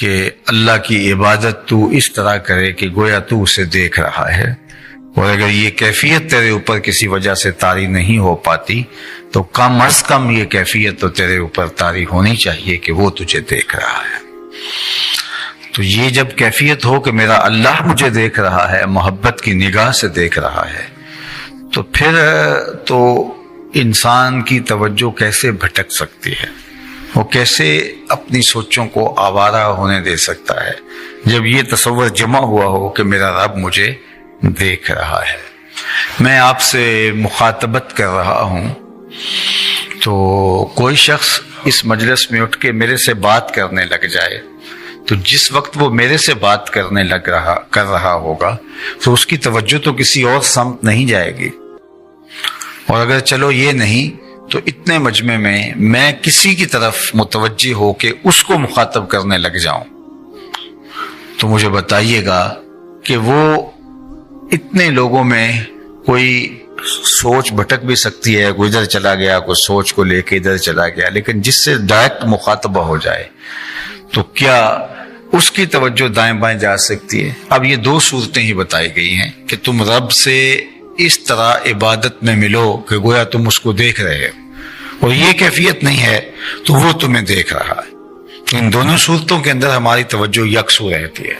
کہ اللہ کی عبادت تو اس طرح کرے کہ گویا تو اسے دیکھ رہا ہے، اور اگر یہ کیفیت تیرے اوپر کسی وجہ سے طاری نہیں ہو پاتی تو کم از کم یہ کیفیت تو تیرے اوپر طاری ہونی چاہیے کہ وہ تجھے دیکھ رہا ہے۔ تو یہ جب کیفیت ہو کہ میرا اللہ مجھے دیکھ رہا ہے، محبت کی نگاہ سے دیکھ رہا ہے، تو پھر تو انسان کی توجہ کیسے بھٹک سکتی ہے، وہ کیسے اپنی سوچوں کو آوارہ ہونے دے سکتا ہے جب یہ تصور جمع ہوا ہو کہ میرا رب مجھے دیکھ رہا ہے۔ میں آپ سے مخاطبت کر رہا ہوں تو کوئی شخص اس مجلس میں اٹھ کے میرے سے بات کرنے لگ جائے تو جس وقت وہ میرے سے بات کرنے کر رہا ہوگا تو اس کی توجہ تو کسی اور سمت نہیں جائے گی، اور اگر چلو یہ نہیں تو اتنے مجمع میں کسی کی طرف متوجہ ہو کے اس کو مخاطب کرنے لگ جاؤں تو مجھے بتائیے گا کہ وہ اتنے لوگوں میں کوئی سوچ بھٹک بھی سکتی ہے، کوئی ادھر چلا گیا، کوئی سوچ کو لے کے ادھر چلا گیا، لیکن جس سے ڈائریکٹ مخاطبہ ہو جائے تو کیا اس کی توجہ دائیں بائیں جا سکتی ہے؟ اب یہ دو صورتیں ہی بتائی گئی ہیں کہ تم رب سے اس طرح عبادت میں ملو کہ گویا تم اس کو دیکھ رہے ہو، اور یہ کیفیت نہیں ہے تو وہ تمہیں دیکھ رہا ہے۔ ان دونوں صورتوں کے اندر ہماری توجہ یکسو رہتی ہے،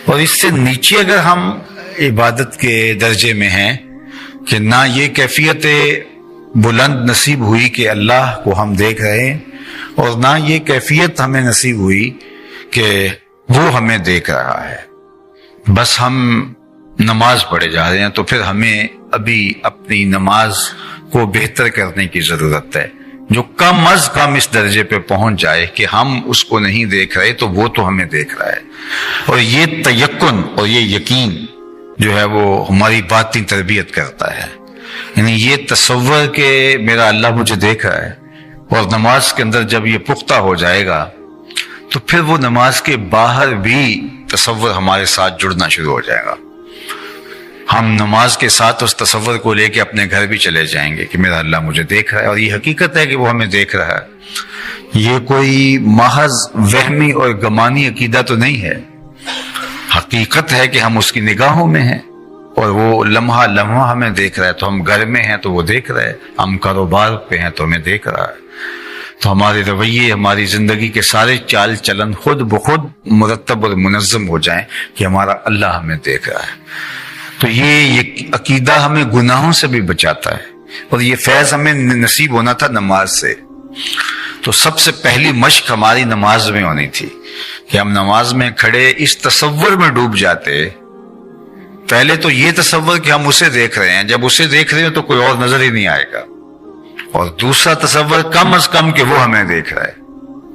اور اس سے نیچے اگر ہم عبادت کے درجے میں ہیں کہ نہ یہ کیفیت بلند نصیب ہوئی کہ اللہ کو ہم دیکھ رہے ہیں، اور نہ یہ کیفیت ہمیں نصیب ہوئی کہ وہ ہمیں دیکھ رہا ہے، بس ہم نماز پڑھے جا رہے ہیں، تو پھر ہمیں ابھی اپنی نماز کو بہتر کرنے کی ضرورت ہے، جو کم از کم اس درجے پہ پہنچ جائے کہ ہم اس کو نہیں دیکھ رہے تو وہ تو ہمیں دیکھ رہا ہے۔ اور یہ تیقن اور یہ یقین جو ہے وہ ہماری باطنی تربیت کرتا ہے، یعنی یہ تصور کہ میرا اللہ مجھے دیکھ رہا ہے، اور نماز کے اندر جب یہ پختہ ہو جائے گا تو پھر وہ نماز کے باہر بھی تصور ہمارے ساتھ جڑنا شروع ہو جائے گا۔ ہم نماز کے ساتھ اس تصور کو لے کے اپنے گھر بھی چلے جائیں گے کہ میرا اللہ مجھے دیکھ رہا ہے، اور یہ حقیقت ہے کہ وہ ہمیں دیکھ رہا ہے، یہ کوئی محض وہمی اور گمانی عقیدہ تو نہیں ہے، حقیقت ہے کہ ہم اس کی نگاہوں میں ہیں، اور وہ لمحہ لمحہ ہمیں دیکھ رہا ہے۔ تو ہم گھر میں ہیں تو وہ دیکھ رہا ہے، ہم کاروبار پہ ہیں تو ہمیں دیکھ رہا ہے، تو ہمارے رویے، ہماری زندگی کے سارے چال چلن خود بخود مرتب اور منظم ہو جائیں کہ ہمارا اللہ ہمیں دیکھ رہا ہے۔ تو یہ عقیدہ ہمیں گناہوں سے بھی بچاتا ہے، اور یہ فیض ہمیں نصیب ہونا تھا نماز سے۔ تو سب سے پہلی مشق ہماری نماز میں ہونی تھی کہ ہم نماز میں کھڑے اس تصور میں ڈوب جاتے، پہلے تو یہ تصور کہ ہم اسے دیکھ رہے ہیں، جب اسے دیکھ رہے ہیں تو کوئی اور نظر ہی نہیں آئے گا، اور دوسرا تصور کم از کم کہ وہ ہمیں دیکھ رہا ہے،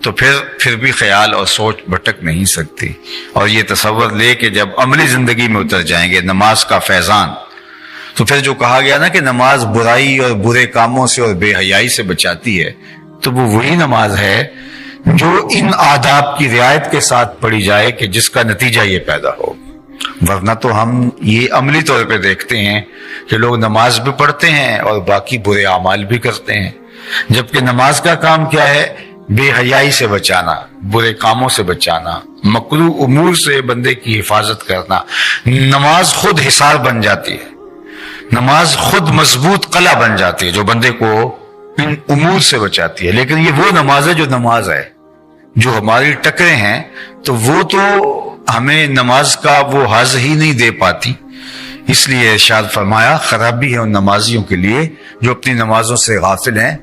تو پھر بھی خیال اور سوچ بھٹک نہیں سکتی۔ اور یہ تصور لے کے جب عملی زندگی میں اتر جائیں گے نماز کا فیضان، تو پھر جو کہا گیا نا کہ نماز برائی اور برے کاموں سے اور بے حیائی سے بچاتی ہے، تو وہ وہی نماز ہے جو ان آداب کی رعایت کے ساتھ پڑھی جائے کہ جس کا نتیجہ یہ پیدا ہو۔ ورنہ تو ہم یہ عملی طور پہ دیکھتے ہیں کہ لوگ نماز بھی پڑھتے ہیں اور باقی برے اعمال بھی کرتے ہیں، جبکہ نماز کا کام کیا ہے؟ بے حیائی سے بچانا، برے کاموں سے بچانا، مکروہ امور سے بندے کی حفاظت کرنا۔ نماز خود حصار بن جاتی ہے، نماز خود مضبوط قلعہ بن جاتی ہے جو بندے کو ان امور سے بچاتی ہے۔ لیکن یہ وہ نماز ہے جو نماز ہے، جو ہماری ٹکریں ہیں تو وہ تو ہمیں نماز کا وہ حظ ہی نہیں دے پاتی۔ اس لیے ارشاد فرمایا خرابی ہے ان نمازیوں کے لیے جو اپنی نمازوں سے غافل ہیں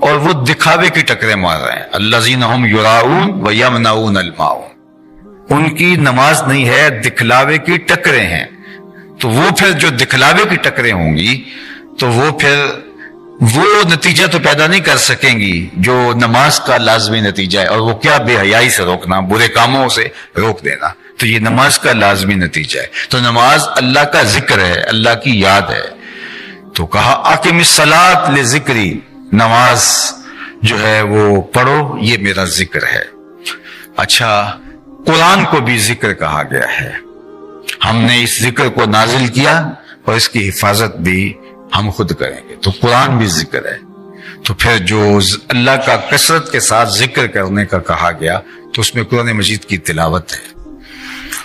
اور وہ دکھاوے کی ٹکریں مار رہے ہیں۔ الذین هم یراؤون ویمنعون الماعون، ان کی نماز نہیں ہے، دکھلاوے کی ٹکریں ہیں۔ تو وہ پھر جو دکھلاوے کی ٹکریں ہوں گی تو وہ پھر وہ نتیجہ تو پیدا نہیں کر سکیں گی جو نماز کا لازمی نتیجہ ہے، اور وہ کیا؟ بے حیائی سے روکنا، برے کاموں سے روک دینا۔ تو یہ نماز کا لازمی نتیجہ ہے۔ تو نماز اللہ کا ذکر ہے، اللہ کی یاد ہے۔ تو کہا اقم الصلاۃ لذکری، نماز جو ہے وہ پڑھو، یہ میرا ذکر ہے۔ اچھا، قرآن کو بھی ذکر کہا گیا ہے، ہم نے اس ذکر کو نازل کیا اور اس کی حفاظت بھی ہم خود کریں گے، تو قرآن بھی ذکر ہے۔ تو پھر جو اللہ کا کثرت کے ساتھ ذکر کرنے کا کہا گیا تو اس میں قرآن مجید کی تلاوت ہے،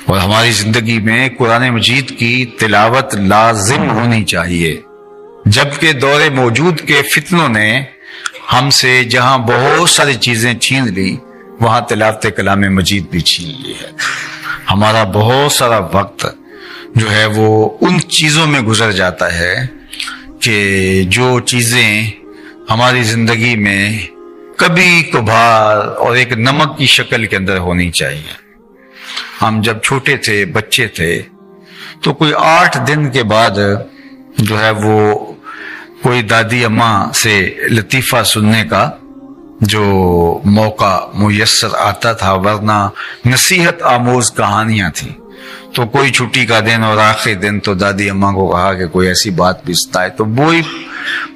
اور ہماری زندگی میں قرآن مجید کی تلاوت لازم ہونی چاہیے، جبکہ دور موجود کے فتنوں نے ہم سے جہاں بہت ساری چیزیں چھین لی وہاں تلاوت کلام مجید بھی چھین لی ہے۔ ہمارا بہت سارا وقت جو ہے وہ ان چیزوں میں گزر جاتا ہے کہ جو چیزیں ہماری زندگی میں کبھی کبھار اور ایک نمک کی شکل کے اندر ہونی چاہیے۔ ہم جب چھوٹے تھے، بچے تھے، تو کوئی 8 دن کے بعد جو ہے وہ کوئی دادی اماں سے لطیفہ سننے کا جو موقع میسر آتا تھا، ورنہ نصیحت آموز کہانیاں تھیں۔ تو کوئی چھٹی کا دن اور آخری دن تو دادی اماں کو کہا کہ کوئی ایسی بات بھی سنائے، تو وہی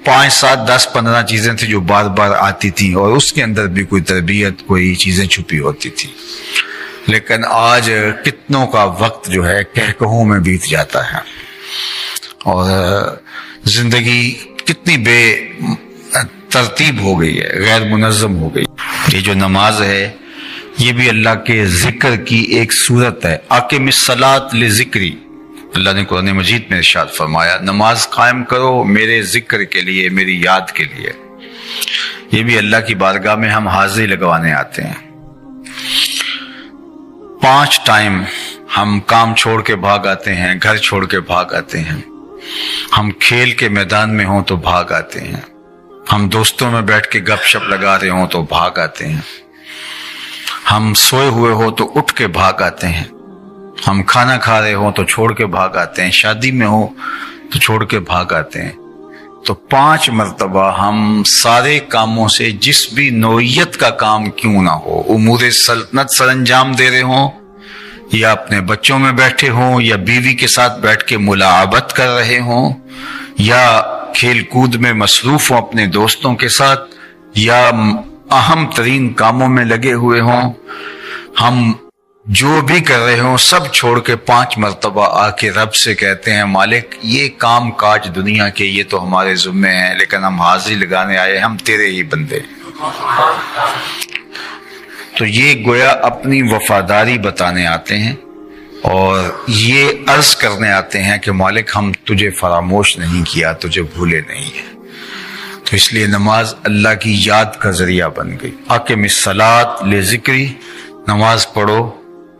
5 7 10 15 چیزیں تھیں جو بار بار آتی تھیں، اور اس کے اندر بھی کوئی تربیت، کوئی چیزیں چھپی ہوتی تھی۔ لیکن آج کتنوں کا وقت جو ہے کہکہوں میں بیت جاتا ہے، اور زندگی کتنی بے ترتیب ہو گئی ہے، غیر منظم ہو گئی۔ یہ جو نماز ہے یہ بھی اللہ کے ذکر کی ایک صورت ہے۔ اقم الصلاۃ لذکری، اللہ نے قرآن مجید میں ارشاد فرمایا نماز قائم کرو میرے ذکر کے لیے، میری یاد کے لیے۔ یہ بھی اللہ کی بارگاہ میں ہم حاضری لگوانے آتے ہیں۔ 5 ٹائم ہم کام چھوڑ کے بھاگ آتے ہیں، گھر چھوڑ کے بھاگ آتے ہیں، ہم کھیل کے میدان میں ہوں تو بھاگ آتے ہیں، ہم دوستوں میں بیٹھ کے گپ شپ لگا رہے ہوں تو بھاگ آتے ہیں، ہم سوئے ہوئے ہو تو اٹھ کے بھاگ آتے ہیں، ہم کھانا کھا رہے ہوں تو چھوڑ کے بھاگ آتے ہیں، شادی میں ہو تو چھوڑ کے بھاگ آتے ہیں۔ تو 5 مرتبہ ہم سارے کاموں سے جس بھی نوعیت کا کام کیوں نہ ہو، امور سلطنت سر انجام دے رہے ہوں، یا اپنے بچوں میں بیٹھے ہوں، یا بیوی کے ساتھ بیٹھ کے ملاعبت کر رہے ہوں، یا کھیل کود میں مصروف ہوں اپنے دوستوں کے ساتھ، یا اہم ترین کاموں میں لگے ہوئے ہوں، ہم جو بھی کر رہے ہوں سب چھوڑ کے 5 مرتبہ آ کے رب سے کہتے ہیں مالک یہ کام کاج دنیا کے یہ تو ہمارے ذمے ہیں، لیکن ہم حاضری لگانے آئے، ہم تیرے ہی بندے۔ تو یہ گویا اپنی وفاداری بتانے آتے ہیں، اور یہ عرض کرنے آتے ہیں کہ مالک ہم تجھے فراموش نہیں کیا، تجھے بھولے نہیں ہیں۔ تو اس لیے نماز اللہ کی یاد کا ذریعہ بن گئی۔ اقم الصلاۃ لذکری، نماز پڑھو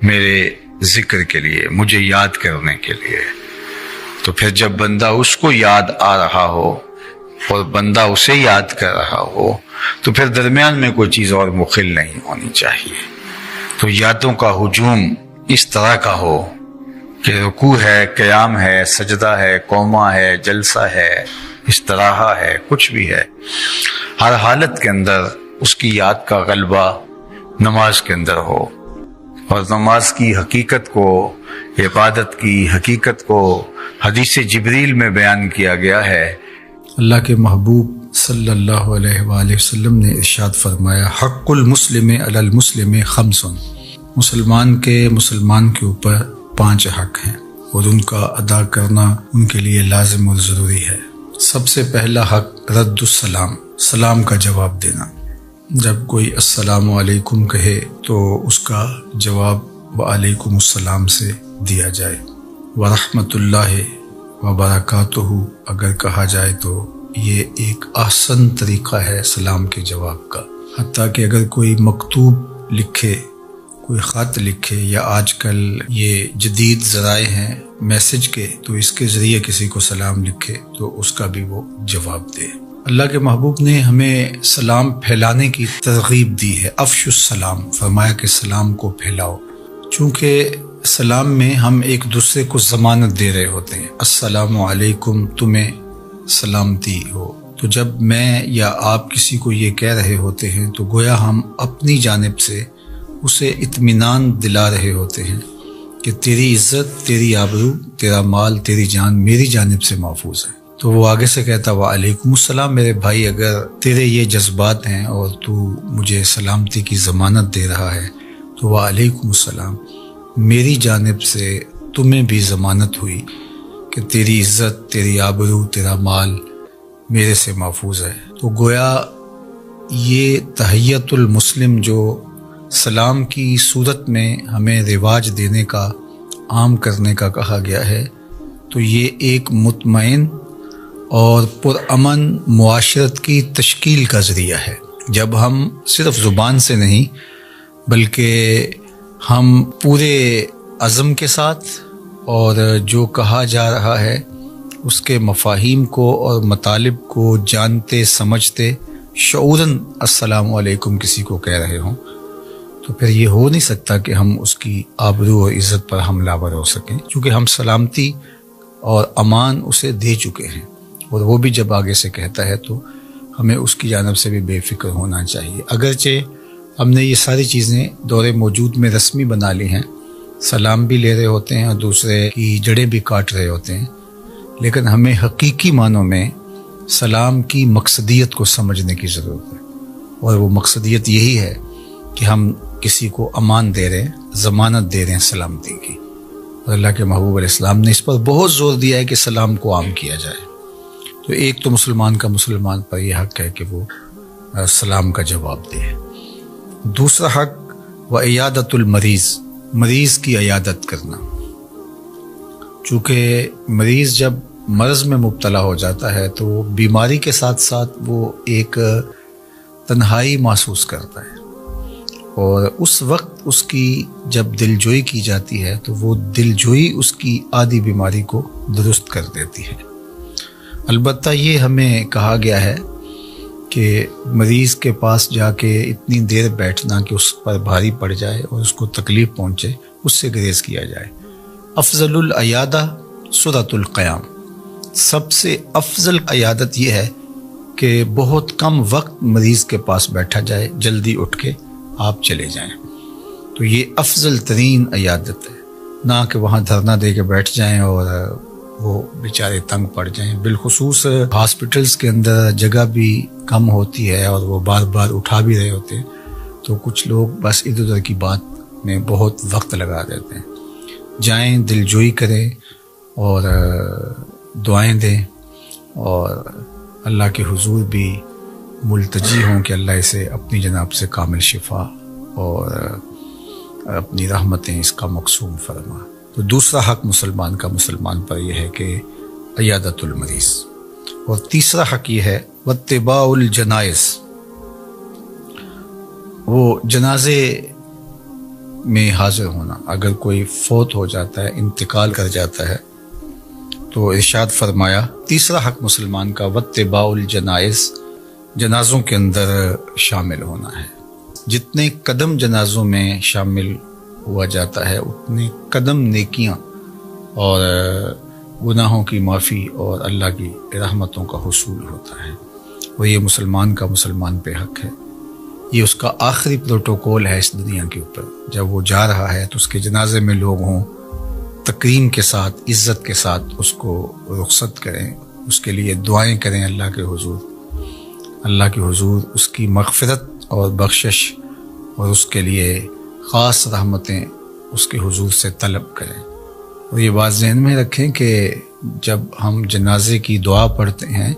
میرے ذکر کے لیے، مجھے یاد کرنے کے لیے۔ تو پھر جب بندہ اس کو یاد آ رہا ہو اور بندہ اسے یاد کر رہا ہو تو پھر درمیان میں کوئی چیز اور مخل نہیں ہونی چاہیے۔ تو یادوں کا ہجوم اس طرح کا ہو کہ رکوع ہے، قیام ہے، سجدہ ہے، قومہ ہے، جلسہ ہے، استراحہ ہے، کچھ بھی ہے، ہر حالت کے اندر اس کی یاد کا غلبہ نماز کے اندر ہو، اور نماز کی حقیقت کو، عبادت کی حقیقت کو حدیث جبریل میں بیان کیا گیا ہے۔ اللہ کے محبوب صلی اللہ علیہ وآلہ وسلم نے ارشاد فرمایا حق المسلم علی المسلم 5، مسلمان کے اوپر 5 حق ہیں، اور ان کا ادا کرنا ان کے لیے لازم اور ضروری ہے۔ سب سے پہلا حق رد السلام، سلام کا جواب دینا۔ جب کوئی السلام علیکم کہے تو اس کا جواب وعلیکم السلام سے دیا جائے، ورحمۃ اللہ وبرکاتہ اگر کہا جائے تو یہ ایک احسن طریقہ ہے سلام کے جواب کا۔ حتیٰ کہ اگر کوئی مکتوب لکھے، کوئی خط لکھے، یا آج کل یہ جدید ذرائع ہیں میسج کے، تو اس کے ذریعے کسی کو سلام لکھے تو اس کا بھی وہ جواب دے۔ اللہ کے محبوب نے ہمیں سلام پھیلانے کی ترغیب دی ہے، افشوا السلام، فرمایا کہ سلام کو پھیلاؤ، چونکہ سلام میں ہم ایک دوسرے کو ضمانت دے رہے ہوتے ہیں، السلام علیکم، تمہیں سلامتی ہو۔ تو جب میں یا آپ کسی کو یہ کہہ رہے ہوتے ہیں تو گویا ہم اپنی جانب سے اسے اطمینان دلا رہے ہوتے ہیں کہ تیری عزت، تیری آبرو، تیرا مال، تیری جان میری جانب سے محفوظ ہے۔ تو وہ آگے سے کہتا وعلیکم السلام، میرے بھائی اگر تیرے یہ جذبات ہیں اور تو مجھے سلامتی کی ضمانت دے رہا ہے تو وعلیکم السلام، میری جانب سے تمہیں بھی ضمانت ہوئی کہ تیری عزت، تیری آبرو، تیرا مال میرے سے محفوظ ہے۔ تو گویا یہ تحیت المسلم جو سلام کی صورت میں ہمیں رواج دینے کا، عام کرنے کا کہا گیا ہے، تو یہ ایک مطمئن اور پرامن معاشرت کی تشکیل کا ذریعہ ہے۔ جب ہم صرف زبان سے نہیں بلکہ ہم پورے عزم کے ساتھ اور جو کہا جا رہا ہے اس کے مفاہیم کو اور مطالب کو جانتے سمجھتے شعوراً السلام علیکم کسی کو کہہ رہے ہوں، تو پھر یہ ہو نہیں سکتا کہ ہم اس کی آبرو اور عزت پر حملہ آور ہو سکیں، کیونکہ ہم سلامتی اور امان اسے دے چکے ہیں، اور وہ بھی جب آگے سے کہتا ہے تو ہمیں اس کی جانب سے بھی بے فکر ہونا چاہیے۔ اگرچہ ہم نے یہ ساری چیزیں دور موجود میں رسمی بنا لی ہیں، سلام بھی لے رہے ہوتے ہیں اور دوسرے کی جڑیں بھی کاٹ رہے ہوتے ہیں، لیکن ہمیں حقیقی معنوں میں سلام کی مقصدیت کو سمجھنے کی ضرورت ہے، اور وہ مقصدیت یہی ہے کہ ہم کسی کو امان دے رہے ہیں، ضمانت دے رہے ہیں سلامتی کی، اور اللہ کے محبوب علیہ السلام نے اس پر بہت زور دیا ہے کہ سلام کو عام کیا جائے۔ تو ایک تو مسلمان کا مسلمان پر یہ حق ہے کہ وہ سلام کا جواب دے۔ دوسرا حق وعیادۃ المریض، مریض کی عیادت کرنا۔ چونکہ مریض جب مرض میں مبتلا ہو جاتا ہے تو وہ بیماری کے ساتھ ساتھ وہ ایک تنہائی محسوس کرتا ہے، اور اس وقت اس کی جب دلجوئی کی جاتی ہے تو وہ دلجوئی اس کی آدھی بیماری کو درست کر دیتی ہے۔ البتہ یہ ہمیں کہا گیا ہے کہ مریض کے پاس جا کے اتنی دیر بیٹھنا کہ اس پر بھاری پڑ جائے اور اس کو تکلیف پہنچے، اس سے گریز کیا جائے۔ افضل العیادہ سرعۃ القیام، سب سے افضل عیادت یہ ہے کہ بہت کم وقت مریض کے پاس بیٹھا جائے، جلدی اٹھ کے آپ چلے جائیں، تو یہ افضل ترین عیادت ہے، نہ کہ وہاں دھرنا دے کے بیٹھ جائیں اور وہ بیچارے تنگ پڑ جائیں۔ بالخصوص ہاسپٹلس کے اندر جگہ بھی کم ہوتی ہے اور وہ بار بار اٹھا بھی رہے ہوتے ہیں، تو کچھ لوگ بس ادھر ادھر کی بات میں بہت وقت لگا دیتے ہیں۔ جائیں، دلجوئی کریں اور دعائیں دیں، اور اللہ کے حضور بھی ملتجی ہوں کہ اللہ اسے اپنی جناب سے کامل شفا اور اپنی رحمتیں اس کا مقسوم فرما۔ تو دوسرا حق مسلمان کا مسلمان پر یہ ہے کہ عیادت المریض، اور تیسرا حق یہ ہے واتباع الجنائز، وہ جنازے میں حاضر ہونا۔ اگر کوئی فوت ہو جاتا ہے، انتقال کر جاتا ہے، تو ارشاد فرمایا تیسرا حق مسلمان کا واتباع الجنائز، جنازوں کے اندر شامل ہونا ہے۔ جتنے قدم جنازوں میں شامل ہوا جاتا ہے اتنے قدم نیکیاں اور گناہوں کی معافی اور اللہ کی رحمتوں کا حصول ہوتا ہے، اور یہ مسلمان کا مسلمان پہ حق ہے۔ یہ اس کا آخری پروٹوکول ہے اس دنیا کے اوپر۔ جب وہ جا رہا ہے تو اس کے جنازے میں لوگ ہوں، تکریم کے ساتھ، عزت کے ساتھ اس کو رخصت کریں، اس کے لیے دعائیں کریں اللہ کے حضور اس کی مغفرت اور بخشش اور اس کے لیے خاص رحمتیں اس کے حضور سے طلب کریں۔ اور یہ بات ذہن میں رکھیں کہ جب ہم جنازے کی دعا پڑھتے ہیں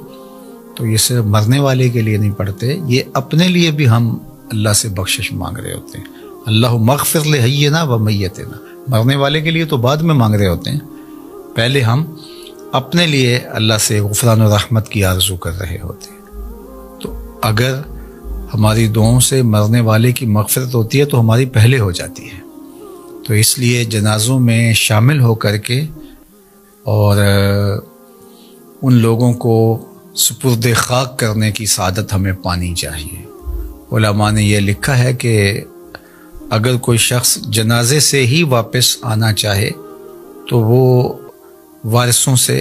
تو یہ صرف مرنے والے کے لیے نہیں پڑھتے، یہ اپنے لیے بھی ہم اللہ سے بخشش مانگ رہے ہوتے ہیں۔ اللہ مغفر لحینا و میتنا، مرنے والے کے لیے تو بعد میں مانگ رہے ہوتے ہیں، پہلے ہم اپنے لیے اللہ سے غفران و رحمت کی آرزو کر رہے ہوتے ہیں۔ تو اگر ہماری دعاؤں سے مرنے والے کی مغفرت ہوتی ہے تو ہماری پہلے ہو جاتی ہے۔ تو اس لیے جنازوں میں شامل ہو کر کے اور ان لوگوں کو سپرد خاک کرنے کی سعادت ہمیں پانی چاہیے۔ علماء نے یہ لکھا ہے کہ اگر کوئی شخص جنازے سے ہی واپس آنا چاہے تو وہ وارثوں سے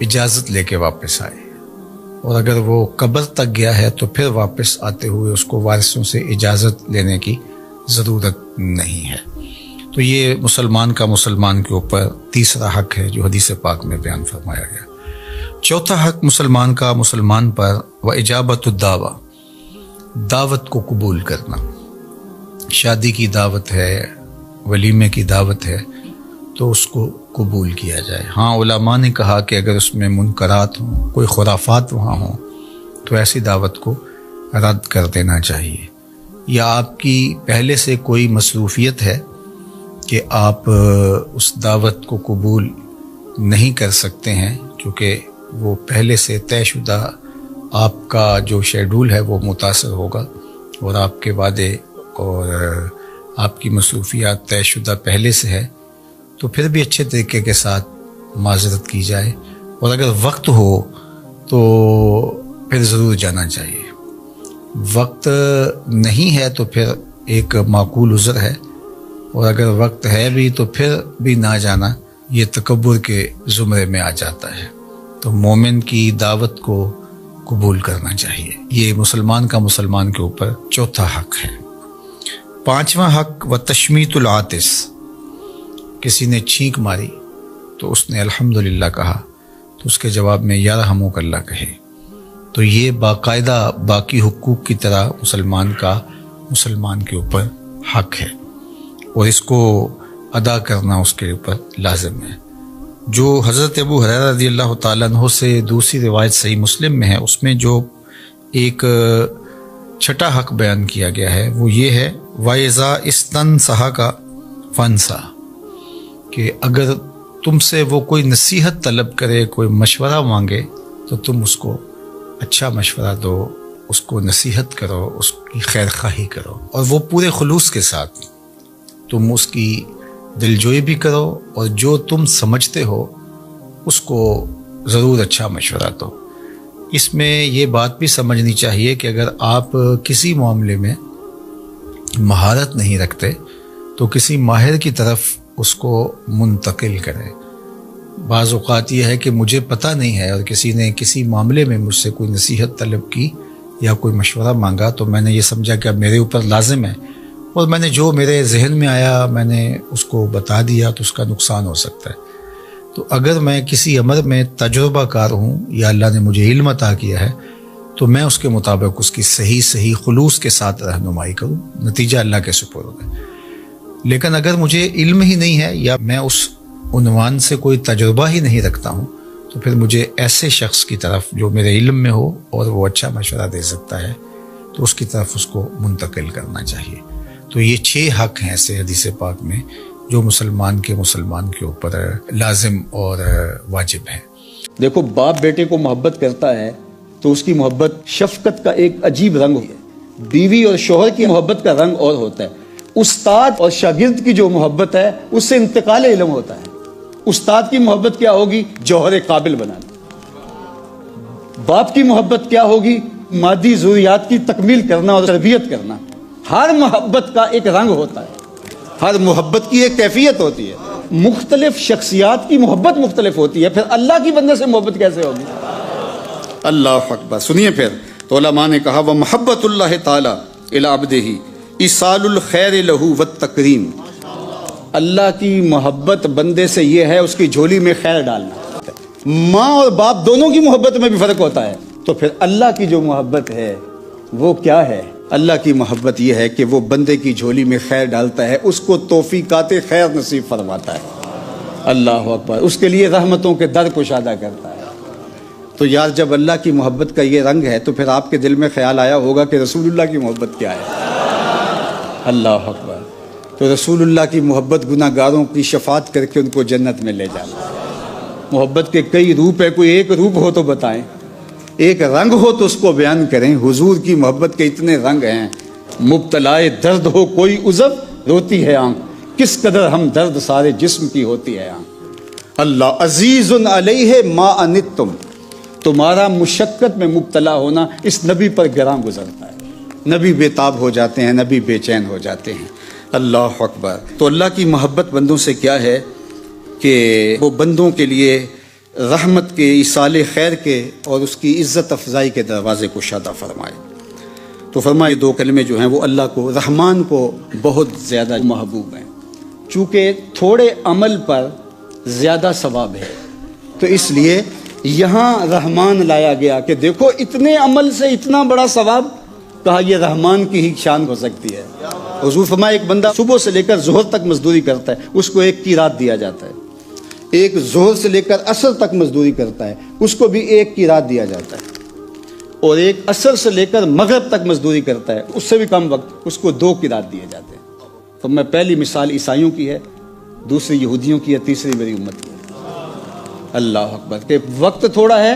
اجازت لے کے واپس آئے، اور اگر وہ قبر تک گیا ہے تو پھر واپس آتے ہوئے اس کو وارثوں سے اجازت لینے کی ضرورت نہیں ہے۔ تو یہ مسلمان کا مسلمان کے اوپر تیسرا حق ہے جو حدیث پاک میں بیان فرمایا گیا۔ چوتھا حق مسلمان کا مسلمان پر واجابۃ الدعوہ، دعوت کو قبول کرنا۔ شادی کی دعوت ہے، ولیمے کی دعوت ہے، تو اس کو قبول کیا جائے۔ ہاں علماء نے کہا کہ اگر اس میں منکرات ہوں، کوئی خرافات وہاں ہوں، تو ایسی دعوت کو رد کر دینا چاہیے۔ یا آپ کی پہلے سے کوئی مصروفیت ہے کہ آپ اس دعوت کو قبول نہیں کر سکتے ہیں، کیونکہ وہ پہلے سے طے شدہ آپ کا جو شیڈول ہے وہ متاثر ہوگا، اور آپ کے وعدے اور آپ کی مصروفیات طے شدہ پہلے سے ہے، تو پھر بھی اچھے طریقے کے ساتھ معذرت کی جائے، اور اگر وقت ہو تو پھر ضرور جانا چاہیے۔ وقت نہیں ہے تو پھر ایک معقول عذر ہے، اور اگر وقت ہے بھی تو پھر بھی نہ جانا یہ تکبر کے زمرے میں آ جاتا ہے۔ تو مومن کی دعوت کو قبول کرنا چاہیے، یہ مسلمان کا مسلمان کے اوپر چوتھا حق ہے۔ پانچواں حق و تشمیت العاطس، کسی نے چھینک ماری تو اس نے الحمدللہ کہا تو اس کے جواب میں یا رحمک اللہ کہے، تو یہ باقاعدہ باقی حقوق کی طرح مسلمان کا مسلمان کے اوپر حق ہے، اور اس کو ادا کرنا اس کے اوپر لازم ہے۔ جو حضرت ابو ہریرہ رضی اللہ تعالیٰ عنہ سے دوسری روایت صحیح مسلم میں ہے، اس میں جو ایک چھٹا حق بیان کیا گیا ہے وہ یہ ہے وَإِذَا اسْتَنْصَحَكَ فَانْصَحْ، کہ اگر تم سے وہ کوئی نصیحت طلب کرے، کوئی مشورہ مانگے، تو تم اس کو اچھا مشورہ دو، اس کو نصیحت کرو، اس کی خیر خواہی کرو، اور وہ پورے خلوص کے ساتھ تم اس کی دلجوئی بھی کرو، اور جو تم سمجھتے ہو اس کو ضرور اچھا مشورہ دو۔ اس میں یہ بات بھی سمجھنی چاہیے کہ اگر آپ کسی معاملے میں مہارت نہیں رکھتے تو کسی ماہر کی طرف اس کو منتقل کریں۔ بعض اوقات یہ ہے کہ مجھے پتہ نہیں ہے، اور کسی نے کسی معاملے میں مجھ سے کوئی نصیحت طلب کی یا کوئی مشورہ مانگا، تو میں نے یہ سمجھا کہ اب میرے اوپر لازم ہے، اور میں نے جو میرے ذہن میں آیا میں نے اس کو بتا دیا، تو اس کا نقصان ہو سکتا ہے۔ تو اگر میں کسی امر میں تجربہ کار ہوں یا اللہ نے مجھے علم عطا کیا ہے، تو میں اس کے مطابق اس کی صحیح خلوص کے ساتھ رہنمائی کروں، نتیجہ اللہ کے سپرد ہے۔ لیکن اگر مجھے علم ہی نہیں ہے یا میں اس عنوان سے کوئی تجربہ ہی نہیں رکھتا ہوں، تو پھر مجھے ایسے شخص کی طرف جو میرے علم میں ہو اور وہ اچھا مشورہ دے سکتا ہے، تو اس کی طرف اس کو منتقل کرنا چاہیے۔ تو یہ 6 حق ہیں ایسے حدیث پاک میں جو مسلمان کے اوپر لازم اور واجب ہے۔ دیکھو، باپ بیٹے کو محبت کرتا ہے تو اس کی محبت شفقت کا ایک عجیب رنگ ہے۔ بیوی اور شوہر کی محبت کا رنگ اور ہوتا ہے۔ استاد اور شاگرد کی جو محبت ہے اس سے انتقال علم ہوتا ہے۔ استاد کی محبت کیا ہوگی؟ جوہر قابل بنانا۔ باپ کی محبت کیا ہوگی؟ مادی ضروریات کی تکمیل کرنا اور تربیت کرنا۔ ہر محبت کا ایک رنگ ہوتا ہے، ہر محبت کی ایک کیفیت ہوتی ہے۔ مختلف شخصیات کی محبت مختلف ہوتی ہے، پھر اللہ کی بندے سے محبت کیسے ہوگی؟ اللہ اکبر۔ سنیے پھر تو علماء نے کہا وَمَحَبَّةُ اللَّهِ تَعَالَى إِلَىٰ عَبْدِهِ إِيصَالُ الْخَيْرِ لَهُ وَالتَّكْرِيمِ، اللہ کی محبت بندے سے یہ ہے اس کی جھولی میں خیر ڈالنا۔ ماں اور باپ دونوں کی محبت میں بھی فرق ہوتا ہے، تو پھر اللہ کی جو محبت ہے وہ کیا ہے؟ اللہ کی محبت یہ ہے کہ وہ بندے کی جھولی میں خیر ڈالتا ہے، اس کو توفیقات خیر نصیب فرماتا ہے۔ اللہ اکبر۔ اس کے لیے رحمتوں کے در کشادہ کرتا ہے۔ تو یار، جب اللہ کی محبت کا یہ رنگ ہے تو پھر آپ کے دل میں خیال آیا ہوگا کہ رسول اللہ کی محبت کیا ہے۔ اللہ اکبر۔ تو رسول اللہ کی محبت گناہ گاروں کی شفاعت کر کے ان کو جنت میں لے جانا۔ محبت کے کئی روپ ہے، کوئی ایک روپ ہو تو بتائیں، ایک رنگ ہو تو اس کو بیان کریں۔ حضور کی محبت کے اتنے رنگ ہیں۔ مبتلائے درد ہو کوئی عذر، روتی ہے آنکھ، کس قدر ہم درد سارے جسم کی ہوتی ہے آنکھ۔ اللہ عزیز علیہ ما عنتم، تمہارا مشقت میں مبتلا ہونا اس نبی پر گراں گزرتا ہے۔ نبی بے تاب ہو جاتے ہیں، نبی بے چین ہو جاتے ہیں۔ اللہ اکبر۔ تو اللہ کی محبت بندوں سے کیا ہے کہ وہ بندوں کے لیے رحمت کے، ایصال خیر کے اور اس کی عزت افزائی کے دروازے کو شادہ فرمائے۔ تو فرمائے 2 کلمے جو ہیں وہ اللہ کو، رحمان کو بہت زیادہ محبوب ہیں، چونکہ تھوڑے عمل پر زیادہ ثواب ہے، تو اس لیے یہاں رحمان لایا گیا کہ دیکھو اتنے عمل سے اتنا بڑا ثواب، کہا یہ رحمان کی ہی شان ہو سکتی ہے۔ حضور فرمایا ایک بندہ صبح سے لے کر ظہر تک مزدوری کرتا ہے، اس کو ایک کی رات دیا جاتا ہے۔ ایک ظہر سے لے کر عصر تک مزدوری کرتا ہے، اس کو بھی ایک کی رات دیا جاتا ہے۔ اور ایک عصر سے لے کر مغرب تک مزدوری کرتا ہے، اس سے بھی کم وقت، اس کو 2 کی رات دیے جاتے ہیں۔ تو میں پہلی مثال عیسائیوں کی ہے، دوسری یہودیوں کی ہے، تیسری میری امت کی ہے۔ اللہ اکبر، کہ وقت تھوڑا ہے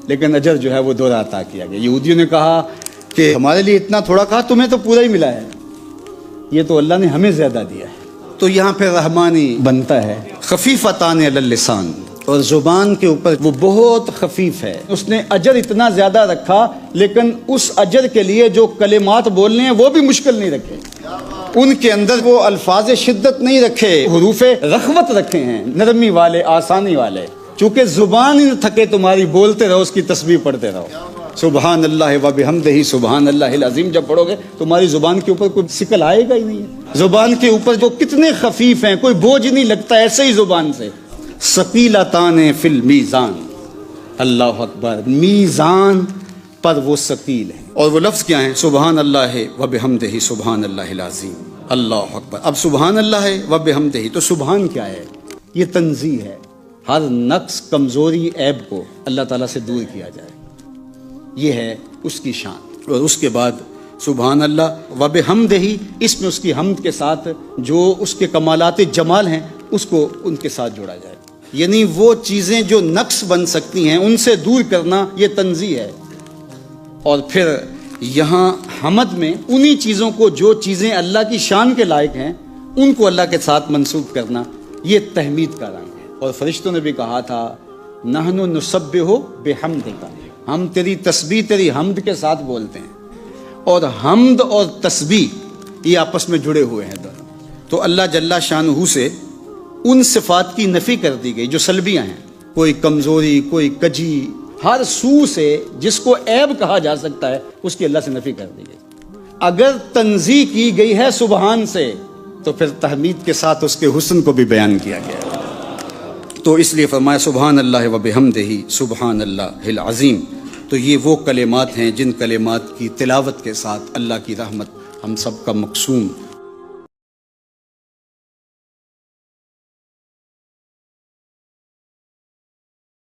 لیکن اجر جو ہے وہ 2 عطا کیا گیا۔ یہودیوں نے کہا کہ ہمارے لیے اتنا تھوڑا، کہا تمہیں تو پورا ہی ملا ہے، یہ تو اللہ نے ہمیں زیادہ دیا ہے۔ تو یہاں پہ رحمانی بنتا ہے، خفیفتان علی اللسان، اور زبان کے اوپر وہ بہت خفیف ہے۔ اس نے اجر اتنا زیادہ رکھا لیکن اس اجر کے لیے جو کلمات بولنے ہیں وہ بھی مشکل نہیں رکھے، ان کے اندر وہ الفاظ شدت نہیں رکھے، حروف رخوت رکھے ہیں، نرمی والے، آسانی والے۔ چونکہ زبان ہی نہ تھکے تمہاری، بولتے رہو، اس کی تسبیح پڑھتے رہو، سبحان اللہ و بحمدہ سبحان اللہ العظیم جب پڑھو گے تمہاری زبان کے اوپر کوئی شکل آئے گا ہی نہیں ہے۔ زبان کے اوپر جو کتنے خفیف ہیں، کوئی بوجھ نہیں لگتا ایسے ہی زبان سے۔ ثقیلتان فی المیزان، اللہ اکبر، میزان پر وہ ثقیل ہیں۔ اور وہ لفظ کیا ہیں؟ سبحان اللہ و بحمدہ سبحان اللہ العظیم، اللہ اکبر۔ اب سبحان اللہ و بحمدہ، تو سبحان کیا ہے؟ یہ تنزیہ ہے، ہر نقص، کمزوری، عیب کو اللہ تعالیٰ سے دور کیا جائے، یہ ہے اس کی شان۔ اور اس کے بعد سبحان اللہ و بحمدہ، اس میں اس کی حمد کے ساتھ جو اس کے کمالات جمال ہیں اس کو ان کے ساتھ جوڑا جائے، یعنی وہ چیزیں جو نقص بن سکتی ہیں ان سے دور کرنا، یہ تنزیہ ہے۔ اور پھر یہاں حمد میں انہی چیزوں کو جو چیزیں اللہ کی شان کے لائق ہیں ان کو اللہ کے ساتھ منسوب کرنا، یہ تحمید کا رنگ ہے۔ اور فرشتوں نے بھی کہا تھا نحن نسبح بحمدک، ہم تیری تسبیح، تیری حمد کے ساتھ بولتے ہیں۔ اور حمد اور تسبیح یہ آپس میں جڑے ہوئے ہیں دونوں۔ تو اللہ جل شانہ سے ان صفات کی نفی کر دی گئی جو سلبیاں ہیں، کوئی کمزوری، کوئی کجی، ہر سو سے جس کو عیب کہا جا سکتا ہے اس کی اللہ سے نفی کر دی گئی۔ اگر تنزیہ کی گئی ہے سبحان سے تو پھر تحمید کے ساتھ اس کے حسن کو بھی بیان کیا گیا ہے۔ تو اس لیے فرمایا سبحان اللہ و بحمدہ سبحان اللہ العظیم۔ تو یہ وہ کلمات ہیں جن کلمات کی تلاوت کے ساتھ اللہ کی رحمت ہم سب کا مقسوم